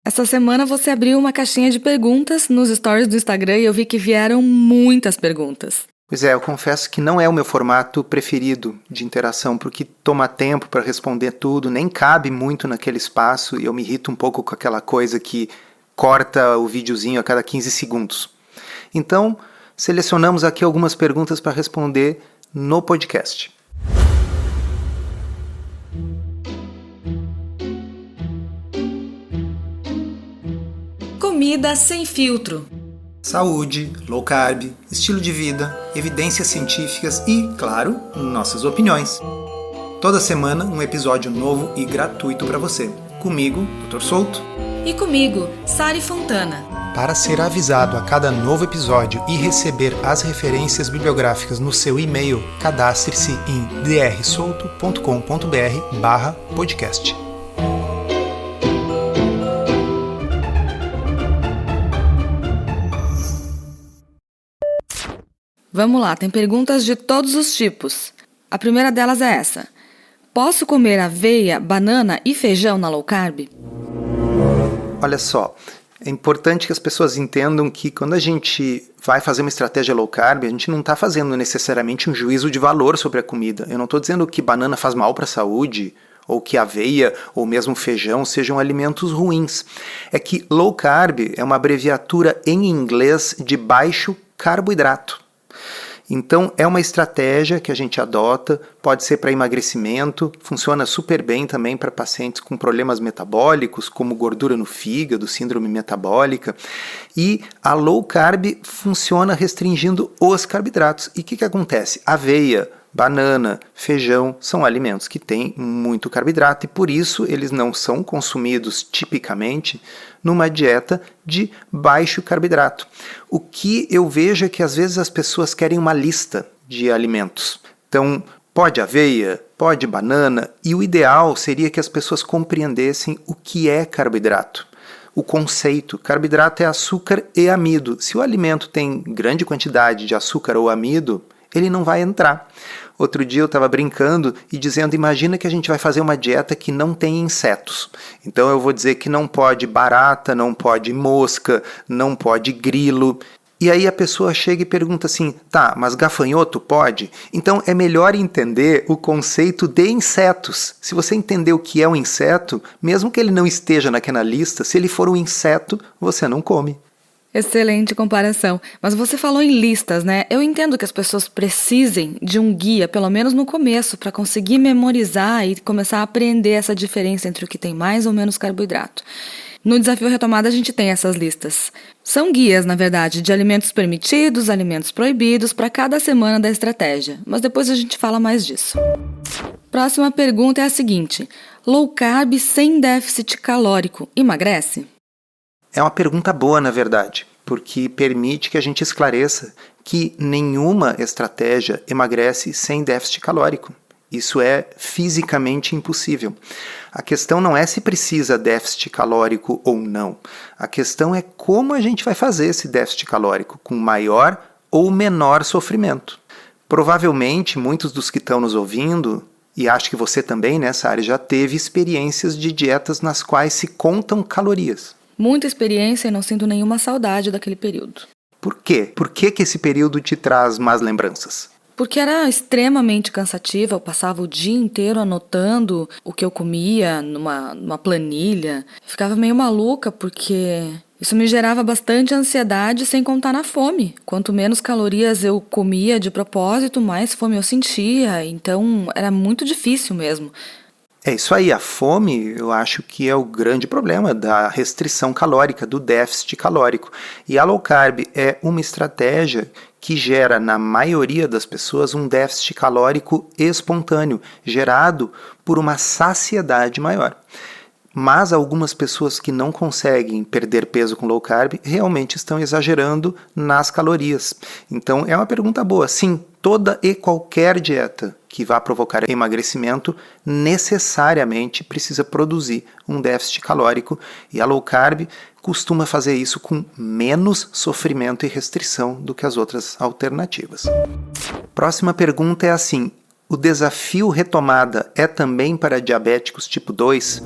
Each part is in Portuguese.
Essa semana você abriu uma caixinha de perguntas nos stories do Instagram e eu vi que vieram muitas perguntas. Pois é, eu confesso que não é o meu formato preferido de interação, porque toma tempo para responder tudo, nem cabe muito naquele espaço e eu me irrito um pouco com aquela coisa que corta o videozinho a cada 15 segundos. Então, selecionamos aqui algumas perguntas para responder no podcast. Comida sem filtro. Saúde, low carb, estilo de vida, evidências científicas e, claro, nossas opiniões. Toda semana um episódio novo e gratuito para você. Comigo, Dr. Souto. E comigo, Sari Fontana. Para ser avisado a cada novo episódio e receber as referências bibliográficas no seu e-mail, cadastre-se em drsolto.com.br/podcast. Vamos lá, tem perguntas de todos os tipos. A primeira delas é essa. Posso comer aveia, banana e feijão na low carb? Olha só, é importante que as pessoas entendam que quando a gente vai fazer uma estratégia low carb, a gente não está fazendo necessariamente um juízo de valor sobre a comida. Eu não estou dizendo que banana faz mal para a saúde, ou que aveia ou mesmo feijão sejam alimentos ruins. É que low carb é uma abreviatura em inglês de baixo carboidrato. Então, é uma estratégia que a gente adota, pode ser para emagrecimento, funciona super bem também para pacientes com problemas metabólicos, como gordura no fígado, síndrome metabólica. E a low carb funciona restringindo os carboidratos. E o que acontece? Aveia, banana, feijão são alimentos que têm muito carboidrato e por isso eles não são consumidos tipicamente numa dieta de baixo carboidrato. O que eu vejo é que às vezes as pessoas querem uma lista de alimentos. Então, pode aveia, pode banana, e o ideal seria que as pessoas compreendessem o que é carboidrato. O conceito, carboidrato é açúcar e amido. Se o alimento tem grande quantidade de açúcar ou amido, ele não vai entrar. Outro dia eu estava brincando e dizendo, imagina que a gente vai fazer uma dieta que não tem insetos. Então eu vou dizer que não pode barata, não pode mosca, não pode grilo. E aí a pessoa chega e pergunta assim, tá, mas gafanhoto pode? Então é melhor entender o conceito de insetos. Se você entender o que é um inseto, mesmo que ele não esteja naquela lista, se ele for um inseto, você não come. Excelente comparação. Mas você falou em listas, né? Eu entendo que as pessoas precisem de um guia, pelo menos no começo, para conseguir memorizar e começar a aprender essa diferença entre o que tem mais ou menos carboidrato. No Desafio Retomada a gente tem essas listas. São guias, na verdade, de alimentos permitidos, alimentos proibidos para cada semana da estratégia. Mas depois a gente fala mais disso. Próxima pergunta é a seguinte. Low carb sem déficit calórico emagrece? É uma pergunta boa, na verdade, porque permite que a gente esclareça que nenhuma estratégia emagrece sem déficit calórico. Isso é fisicamente impossível. A questão não é se precisa déficit calórico ou não. A questão é como a gente vai fazer esse déficit calórico, com maior ou menor sofrimento. Provavelmente, muitos dos que estão nos ouvindo, e acho que você também, nessa área, já teve experiências de dietas nas quais se contam calorias. Muita experiência e não sinto nenhuma saudade daquele período. Por quê? Por que esse período te traz más lembranças? Porque era extremamente cansativa, eu passava o dia inteiro anotando o que eu comia numa planilha. Ficava meio maluca porque isso me gerava bastante ansiedade sem contar na fome. Quanto menos calorias eu comia de propósito, mais fome eu sentia, então era muito difícil mesmo. É isso aí, a fome eu acho que é o grande problema da restrição calórica, do déficit calórico. E a low carb é uma estratégia que gera na maioria das pessoas um déficit calórico espontâneo, gerado por uma saciedade maior. Mas algumas pessoas que não conseguem perder peso com low carb realmente estão exagerando nas calorias. Então é uma pergunta boa. Sim, toda e qualquer dieta que vá provocar emagrecimento necessariamente precisa produzir um déficit calórico e a low carb costuma fazer isso com menos sofrimento e restrição do que as outras alternativas. Próxima pergunta é assim: o desafio retomada é também para diabéticos tipo 2?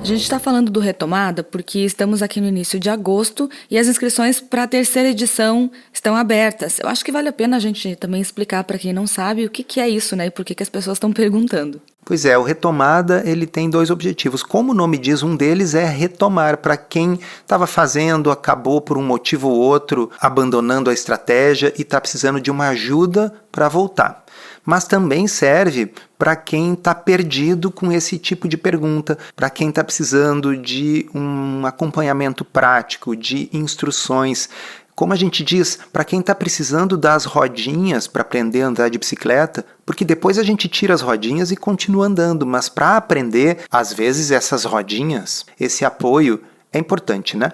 gente está falando do Retomada porque estamos aqui no início de agosto e as inscrições para a terceira edição estão abertas. Eu acho que vale a pena a gente também explicar para quem não sabe o que é isso, né? E por que as pessoas estão perguntando. Pois é, o Retomada ele tem 2 objetivos. Como o nome diz, um deles é retomar para quem estava fazendo, acabou por um motivo ou outro abandonando a estratégia e está precisando de uma ajuda para voltar. Mas também serve para quem está perdido com esse tipo de pergunta, para quem está precisando de um acompanhamento prático, de instruções. Como a gente diz, para quem está precisando das rodinhas para aprender a andar de bicicleta, porque depois a gente tira as rodinhas e continua andando, mas para aprender, às vezes essas rodinhas, esse apoio é importante, né?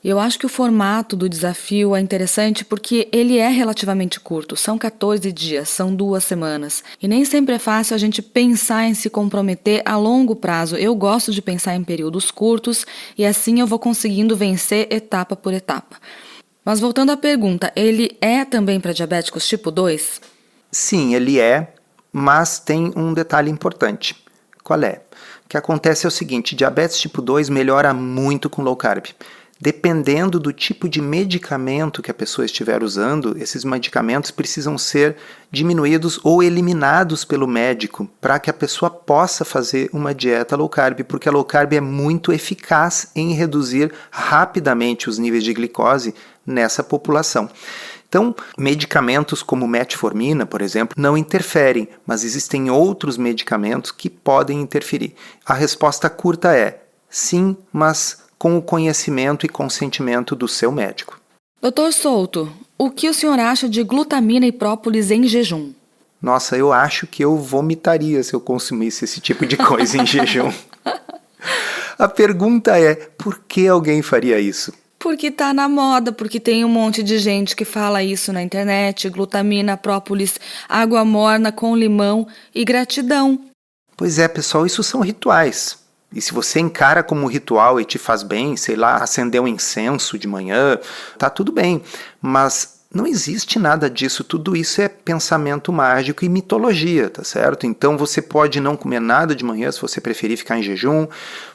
Eu acho que o formato do desafio é interessante porque ele é relativamente curto, são 14 dias, são 2 semanas. E nem sempre é fácil a gente pensar em se comprometer a longo prazo. Eu gosto de pensar em períodos curtos e assim eu vou conseguindo vencer etapa por etapa. Mas voltando à pergunta, ele é também para diabéticos tipo 2? Sim, ele é, mas tem um detalhe importante. Qual é? O que acontece é o seguinte, diabetes tipo 2 melhora muito com low carb. Dependendo do tipo de medicamento que a pessoa estiver usando, esses medicamentos precisam ser diminuídos ou eliminados pelo médico para que a pessoa possa fazer uma dieta low carb, porque a low carb é muito eficaz em reduzir rapidamente os níveis de glicose nessa população. Então, medicamentos como metformina, por exemplo, não interferem, mas existem outros medicamentos que podem interferir. A resposta curta é sim, mas com o conhecimento e consentimento do seu médico. Doutor Souto, o que o senhor acha de glutamina e própolis em jejum? Nossa, eu acho que eu vomitaria se eu consumisse esse tipo de coisa em jejum. A pergunta é, por que alguém faria isso? Porque tá na moda, porque tem um monte de gente que fala isso na internet, glutamina, própolis, água morna com limão e gratidão. Pois é, pessoal, isso são rituais. E se você encara como ritual e te faz bem, sei lá, acender um incenso de manhã, tá tudo bem. Mas não existe nada disso, tudo isso é pensamento mágico e mitologia, tá certo? Então você pode não comer nada de manhã se você preferir ficar em jejum,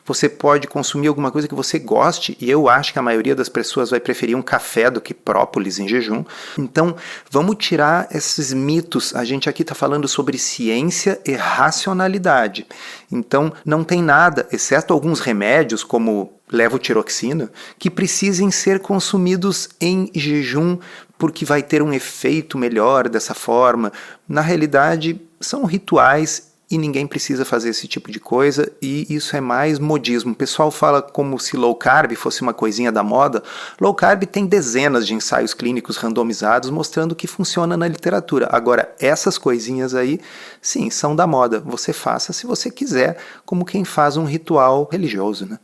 você pode consumir alguma coisa que você goste, e eu acho que a maioria das pessoas vai preferir um café do que própolis em jejum. Então vamos tirar esses mitos, a gente aqui está falando sobre ciência e racionalidade. Então não tem nada, exceto alguns remédios como levotiroxina, que precisem ser consumidos em jejum porque vai ter um efeito melhor dessa forma. Na realidade, são rituais e ninguém precisa fazer esse tipo de coisa, e isso é mais modismo. O pessoal fala como se low carb fosse uma coisinha da moda. Low carb tem dezenas de ensaios clínicos randomizados mostrando que funciona na literatura. Agora, essas coisinhas aí, sim, são da moda. Você faça se você quiser, como quem faz um ritual religioso, né?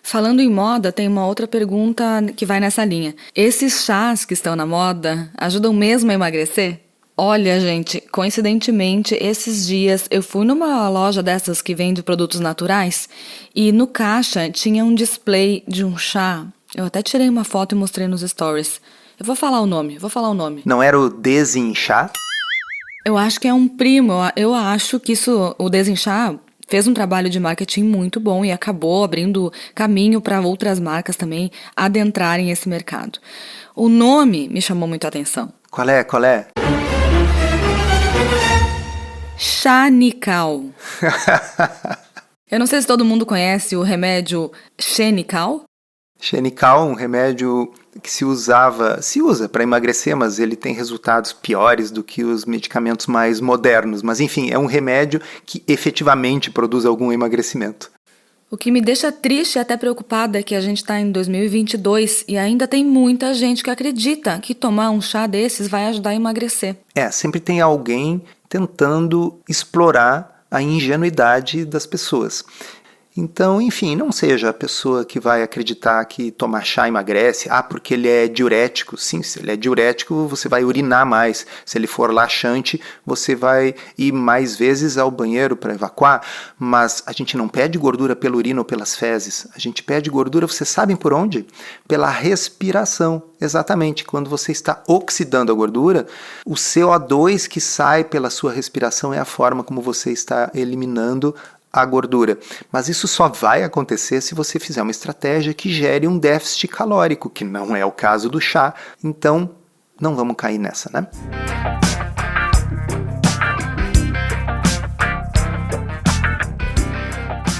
Falando em moda, tem uma outra pergunta que vai nessa linha. Esses chás que estão na moda ajudam mesmo a emagrecer? Olha, gente, coincidentemente, esses dias eu fui numa loja dessas que vende produtos naturais e no caixa tinha um display de um chá. Eu até tirei uma foto e mostrei nos stories. Eu vou falar o nome. Não era o desinchar? Eu acho que é um primo. Eu acho que o desinchar fez um trabalho de marketing muito bom e acabou abrindo caminho para outras marcas também adentrarem esse mercado. O nome me chamou muito a atenção. Qual é? Xenical. Eu não sei se todo mundo conhece o remédio Xenical. Xenical, um remédio que se usa para emagrecer, mas ele tem resultados piores do que os medicamentos mais modernos. Mas enfim, é um remédio que efetivamente produz algum emagrecimento. O que me deixa triste e até preocupada é que a gente está em 2022 e ainda tem muita gente que acredita que tomar um chá desses vai ajudar a emagrecer. Sempre tem alguém tentando explorar a ingenuidade das pessoas. Então, enfim, não seja a pessoa que vai acreditar que tomar chá emagrece, porque ele é diurético. Sim, se ele é diurético, você vai urinar mais. Se ele for laxante, você vai ir mais vezes ao banheiro para evacuar. Mas a gente não perde gordura pela urina ou pelas fezes. A gente perde gordura, vocês sabem por onde? Pela respiração. Exatamente, quando você está oxidando a gordura, o CO2 que sai pela sua respiração é a forma como você está eliminando a gordura. Mas isso só vai acontecer se você fizer uma estratégia que gere um déficit calórico, que não é o caso do chá. Então, não vamos cair nessa, né?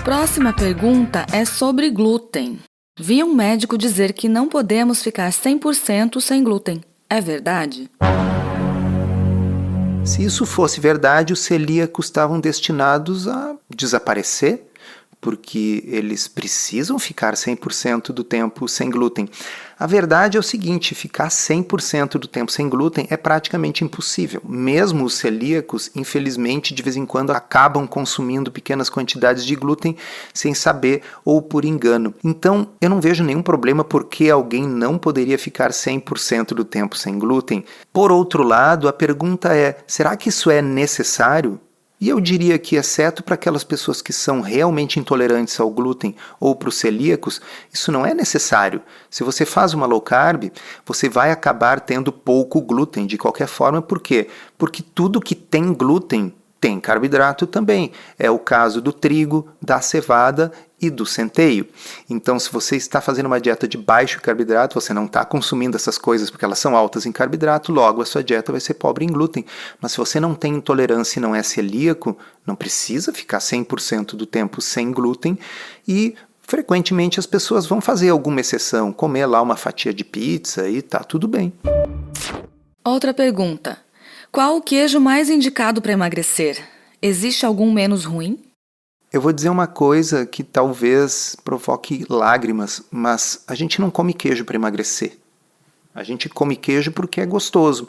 Próxima pergunta é sobre glúten. Vi um médico dizer que não podemos ficar 100% sem glúten. É verdade? Se isso fosse verdade, os celíacos estavam destinados a desaparecer, porque eles precisam ficar 100% do tempo sem glúten. A verdade é o seguinte, ficar 100% do tempo sem glúten é praticamente impossível. Mesmo os celíacos, infelizmente, de vez em quando acabam consumindo pequenas quantidades de glúten sem saber ou por engano. Então, eu não vejo nenhum problema porque alguém não poderia ficar 100% do tempo sem glúten. Por outro lado, a pergunta é, será que isso é necessário? E eu diria que, exceto para aquelas pessoas que são realmente intolerantes ao glúten ou para os celíacos, isso não é necessário. Se você faz uma low carb, você vai acabar tendo pouco glúten de qualquer forma. Por quê? Porque tudo que tem glúten tem carboidrato também. É o caso do trigo, da cevada e do centeio. Então, se você está fazendo uma dieta de baixo carboidrato, você não está consumindo essas coisas porque elas são altas em carboidrato, logo a sua dieta vai ser pobre em glúten. Mas se você não tem intolerância e não é celíaco, não precisa ficar 100% do tempo sem glúten e frequentemente as pessoas vão fazer alguma exceção, comer lá uma fatia de pizza e tá tudo bem. Outra pergunta. Qual o queijo mais indicado para emagrecer? Existe algum menos ruim? Eu vou dizer uma coisa que talvez provoque lágrimas, mas a gente não come queijo para emagrecer. A gente come queijo porque é gostoso.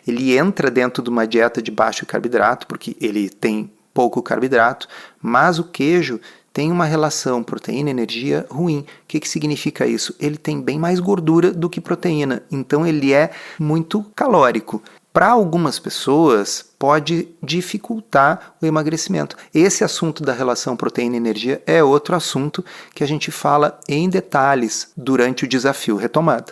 Ele entra dentro de uma dieta de baixo carboidrato, porque ele tem pouco carboidrato, mas o queijo tem uma relação proteína-energia ruim. O que significa isso? Ele tem bem mais gordura do que proteína, então ele é muito calórico. Para algumas pessoas, pode dificultar o emagrecimento. Esse assunto da relação proteína-energia é outro assunto que a gente fala em detalhes durante o desafio Retomada.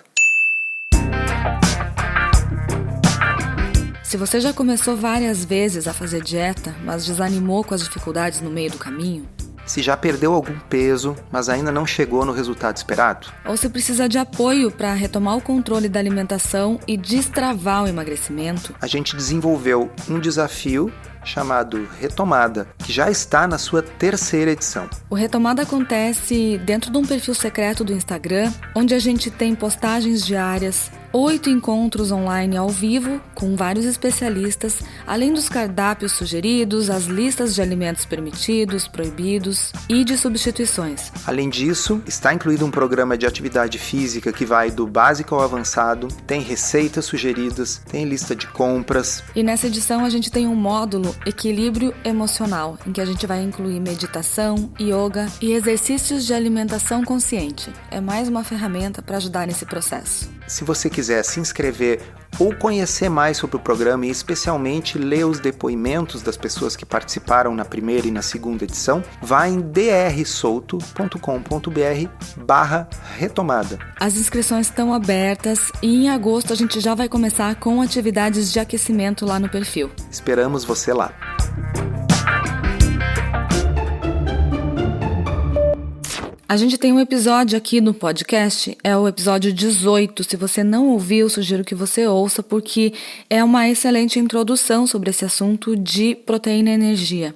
Se você já começou várias vezes a fazer dieta, mas desanimou com as dificuldades no meio do caminho, se já perdeu algum peso, mas ainda não chegou no resultado esperado, ou se precisa de apoio para retomar o controle da alimentação e destravar o emagrecimento, a gente desenvolveu um desafio chamado Retomada, que já está na sua 3ª edição. O Retomada acontece dentro de um perfil secreto do Instagram, onde a gente tem postagens diárias, 8 encontros online ao vivo com vários especialistas, além dos cardápios sugeridos, as listas de alimentos permitidos, proibidos e de substituições. Além disso, está incluído um programa de atividade física que vai do básico ao avançado, tem receitas sugeridas, tem lista de compras. E nessa edição a gente tem um módulo Equilíbrio Emocional, em que a gente vai incluir meditação, yoga e exercícios de alimentação consciente. É mais uma ferramenta para ajudar nesse processo. Se você quiser se inscrever ou conhecer mais sobre o programa e especialmente ler os depoimentos das pessoas que participaram na 1ª e na 2ª edição, vá em drsolto.com.br/retomada. As inscrições estão abertas e em agosto a gente já vai começar com atividades de aquecimento lá no perfil. Esperamos você lá. A gente tem um episódio aqui no podcast, é o episódio 18. Se você não ouviu, sugiro que você ouça, porque é uma excelente introdução sobre esse assunto de proteína e energia.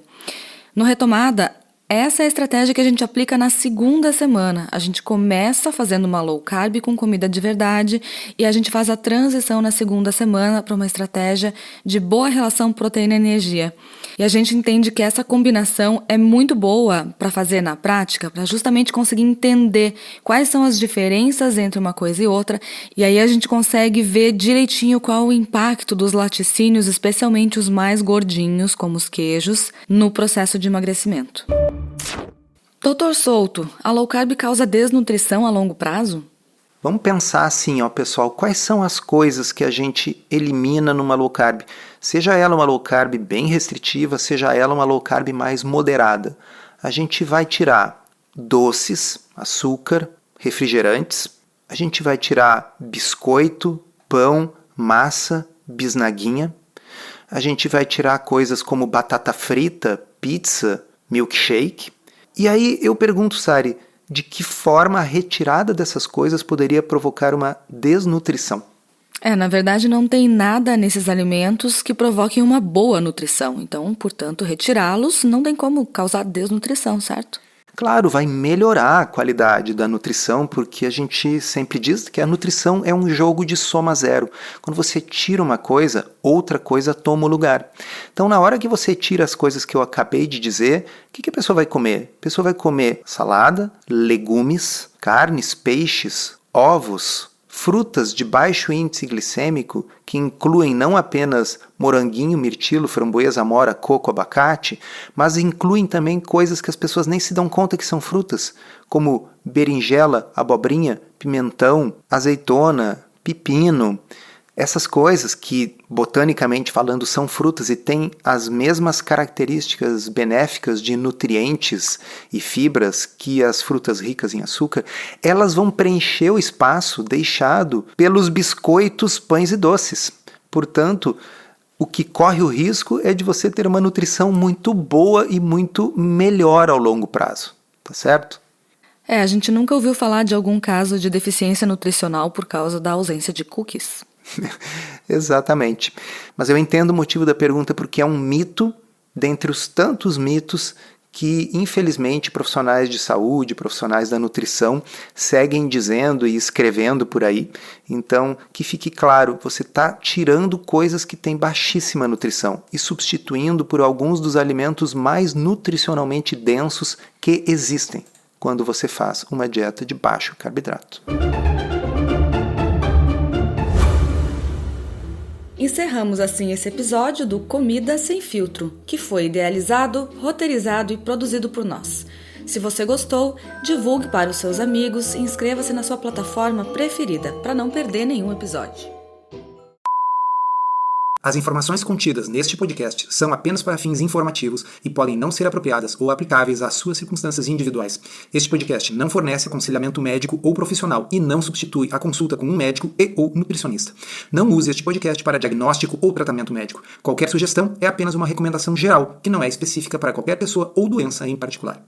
No Retomada, essa é a estratégia que a gente aplica na 2ª semana. A gente começa fazendo uma low carb com comida de verdade e a gente faz a transição na 2ª semana para uma estratégia de boa relação proteína-energia. E a gente entende que essa combinação é muito boa para fazer na prática, para justamente conseguir entender quais são as diferenças entre uma coisa e outra, e aí a gente consegue ver direitinho qual o impacto dos laticínios, especialmente os mais gordinhos, como os queijos, no processo de emagrecimento. Doutor Souto, a low carb causa desnutrição a longo prazo? Vamos pensar assim, pessoal, quais são as coisas que a gente elimina numa low carb? Seja ela uma low carb bem restritiva, seja ela uma low carb mais moderada. A gente vai tirar doces, açúcar, refrigerantes, a gente vai tirar biscoito, pão, massa, bisnaguinha, a gente vai tirar coisas como batata frita, pizza, milkshake. E aí eu pergunto, Sari, de que forma a retirada dessas coisas poderia provocar uma desnutrição? Na verdade não tem nada nesses alimentos que provoquem uma boa nutrição. Então, portanto, retirá-los não tem como causar desnutrição, certo? Claro, vai melhorar a qualidade da nutrição, porque a gente sempre diz que a nutrição é um jogo de soma zero. Quando você tira uma coisa, outra coisa toma o lugar. Então, na hora que você tira as coisas que eu acabei de dizer, o que a pessoa vai comer? A pessoa vai comer salada, legumes, carnes, peixes, ovos, frutas de baixo índice glicêmico, que incluem não apenas moranguinho, mirtilo, framboesa, amora, coco, abacate, mas incluem também coisas que as pessoas nem se dão conta que são frutas, como berinjela, abobrinha, pimentão, azeitona, pepino. Essas coisas que, botanicamente falando, são frutas e têm as mesmas características benéficas de nutrientes e fibras que as frutas ricas em açúcar, elas vão preencher o espaço deixado pelos biscoitos, pães e doces. Portanto, o que corre o risco é de você ter uma nutrição muito boa e muito melhor ao longo prazo, tá certo? A gente nunca ouviu falar de algum caso de deficiência nutricional por causa da ausência de cookies. Exatamente. Mas eu entendo o motivo da pergunta porque é um mito dentre os tantos mitos que, infelizmente, profissionais de saúde, profissionais da nutrição seguem dizendo e escrevendo por aí. Então, que fique claro, você está tirando coisas que têm baixíssima nutrição e substituindo por alguns dos alimentos mais nutricionalmente densos que existem quando você faz uma dieta de baixo carboidrato. Encerramos assim esse episódio do Comida Sem Filtro, que foi idealizado, roteirizado e produzido por nós. Se você gostou, divulgue para os seus amigos e inscreva-se na sua plataforma preferida para não perder nenhum episódio. As informações contidas neste podcast são apenas para fins informativos e podem não ser apropriadas ou aplicáveis às suas circunstâncias individuais. Este podcast não fornece aconselhamento médico ou profissional e não substitui a consulta com um médico e/ou nutricionista. Não use este podcast para diagnóstico ou tratamento médico. Qualquer sugestão é apenas uma recomendação geral, que não é específica para qualquer pessoa ou doença em particular.